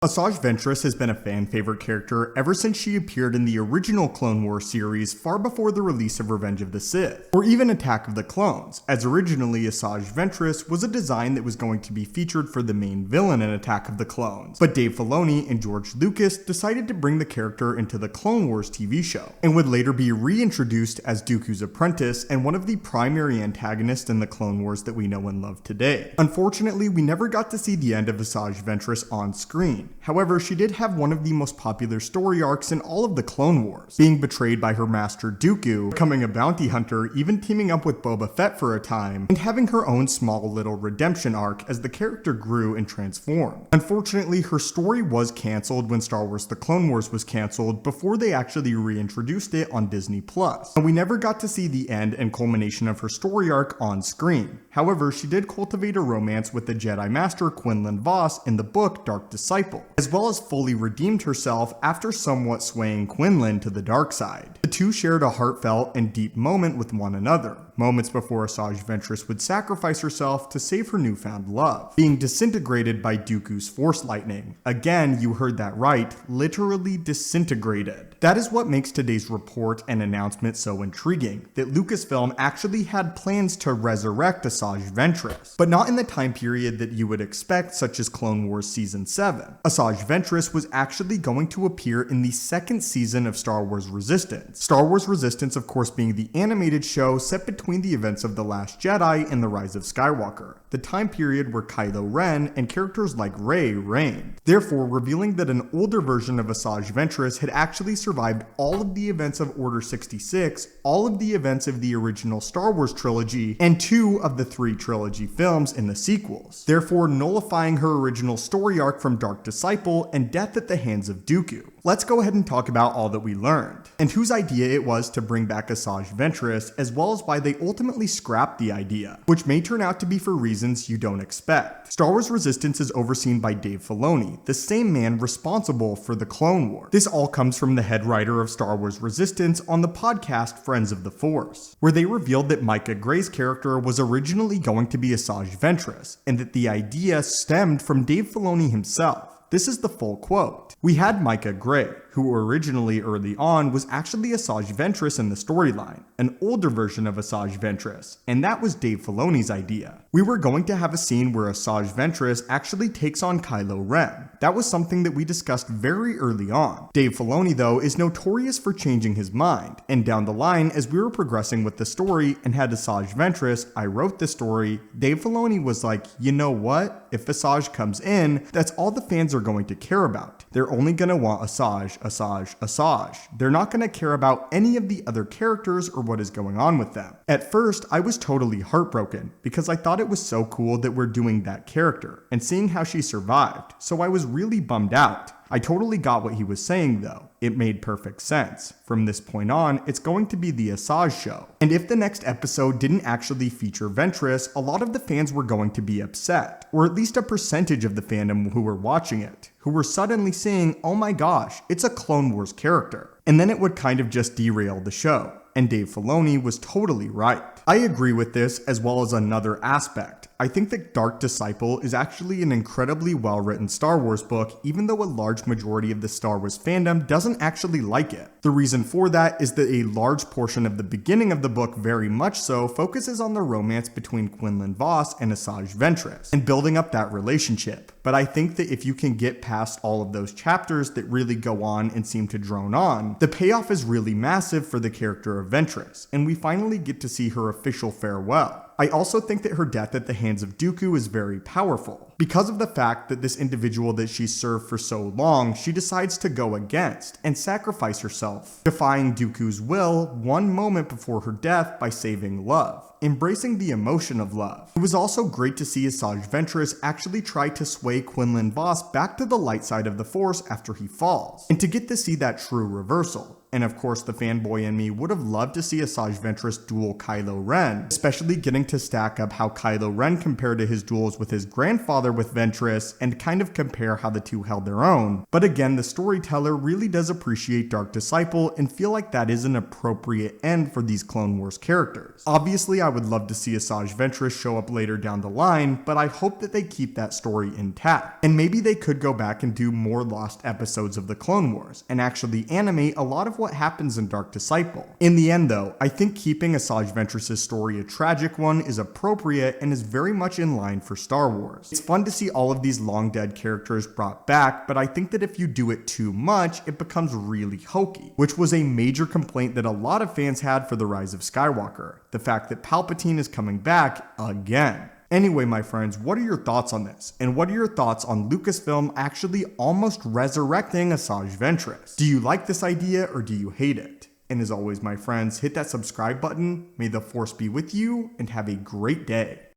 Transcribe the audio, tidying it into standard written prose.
Asajj Ventress has been a fan favorite character ever since she appeared in the original Clone Wars series far before the release of Revenge of the Sith, or even Attack of the Clones, as originally Asajj Ventress was a design that was going to be featured for the main villain in Attack of the Clones, but Dave Filoni and George Lucas decided to bring the character into the Clone Wars TV show, and would later be reintroduced as Dooku's apprentice and one of the primary antagonists in the Clone Wars that we know and love today. Unfortunately, we never got to see the end of Asajj Ventress on screen. However, she did have one of the most popular story arcs in all of the Clone Wars, being betrayed by her master Dooku, becoming a bounty hunter, even teaming up with Boba Fett for a time, and having her own small little redemption arc as the character grew and transformed. Unfortunately, her story was cancelled when Star Wars The Clone Wars was cancelled before they actually reintroduced it on Disney+, and we never got to see the end and culmination of her story arc on screen. However, she did cultivate a romance with the Jedi Master Quinlan Vos in the book Dark Disciple, as well as fully redeemed herself after somewhat swaying Quinlan to the dark side. The two shared a heartfelt and deep moment with one another, moments before Asajj Ventress would sacrifice herself to save her newfound love, being disintegrated by Dooku's force lightning. Again, you heard that right, literally disintegrated. That is what makes today's report and announcement so intriguing, that Lucasfilm actually had plans to resurrect Asajj Ventress, but not in the time period that you would expect, such as Clone Wars Season 7. Asajj Ventress was actually going to appear in the second season of Star Wars Resistance. Star Wars Resistance, of course, being the animated show set between the events of The Last Jedi and The Rise of Skywalker, the time period where Kylo Ren and characters like Rey reigned, therefore revealing that an older version of Asajj Ventress had actually survived all of the events of Order 66, all of the events of the original Star Wars trilogy, and 2 of the 3 trilogy films in the sequels, therefore nullifying her original story arc from Dark Disciple and death at the hands of Dooku. Let's go ahead and talk about all that we learned, and whose idea it was to bring back Asajj Ventress, as well as why they ultimately scrapped the idea, which may turn out to be for reasons you don't expect. Star Wars Resistance is overseen by Dave Filoni, the same man responsible for the Clone Wars. This all comes from the head writer of Star Wars Resistance on the podcast Friends of the Force, where they revealed that Micah Gray's character was originally going to be Asajj Ventress, and that the idea stemmed from Dave Filoni himself. This is the full quote. "We had Micah Gray, who originally early on was actually Asajj Ventress in the storyline, an older version of Asajj Ventress, and that was Dave Filoni's idea. We were going to have a scene where Asajj Ventress actually takes on Kylo Ren. That was something that we discussed very early on. Dave Filoni, though, is notorious for changing his mind, and down the line, as we were progressing with the story and had Asajj Ventress, I wrote the story, Dave Filoni was like, you know what? If Asajj comes in, that's all the fans are going to care about. They're only going to want Asajj. They're not going to care about any of the other characters or what is going on with them." At first, I was totally heartbroken because I thought it was so cool that we're doing that character and seeing how she survived, so I was really bummed out. I totally got what he was saying though. It made perfect sense. From this point on, it's going to be the Asajj show. And if the next episode didn't actually feature Ventress, a lot of the fans were going to be upset, or at least a percentage of the fandom who were watching it, who were suddenly saying, oh my gosh, it's a Clone Wars character. And then it would kind of just derail the show. And Dave Filoni was totally right. I agree with this, as well as another aspect. I think that Dark Disciple is actually an incredibly well-written Star Wars book, even though a large majority of the Star Wars fandom doesn't actually like it. The reason for that is that a large portion of the beginning of the book, very much so, focuses on the romance between Quinlan Vos and Asajj Ventress, and building up that relationship. But I think that if you can get past all of those chapters that really go on and seem to drone on, the payoff is really massive for the character of Ventress, and we finally get to see her official farewell. I also think that her death at the hands of Dooku is very powerful, because of the fact that this individual that she served for so long, she decides to go against and sacrifice herself, defying Dooku's will one moment before her death by saving love, embracing the emotion of love. It was also great to see Asajj Ventress actually try to sway Quinlan Vos back to the light side of the Force after he falls, and to get to see that true reversal. And of course, the fanboy in me would have loved to see Asajj Ventress duel Kylo Ren, especially getting to stack up how Kylo Ren compared to his duels with his grandfather with Ventress and kind of compare how the two held their own. But again, the storyteller really does appreciate Dark Disciple and feel like that is an appropriate end for these Clone Wars characters. Obviously, I would love to see Asajj Ventress show up later down the line, but I hope that they keep that story intact. And maybe they could go back and do more lost episodes of the Clone Wars and actually animate a lot of what happens in Dark Disciple. In the end though, I think keeping Asajj Ventress' story a tragic one is appropriate and is very much in line for Star Wars. It's fun to see all of these long dead characters brought back, but I think that if you do it too much, it becomes really hokey, which was a major complaint that a lot of fans had for The Rise of Skywalker, the fact that Palpatine is coming back again. Anyway, my friends, what are your thoughts on this? And what are your thoughts on Lucasfilm actually almost resurrecting Asajj Ventress? Do you like this idea or do you hate it? And as always, my friends, hit that subscribe button. May the Force be with you and have a great day.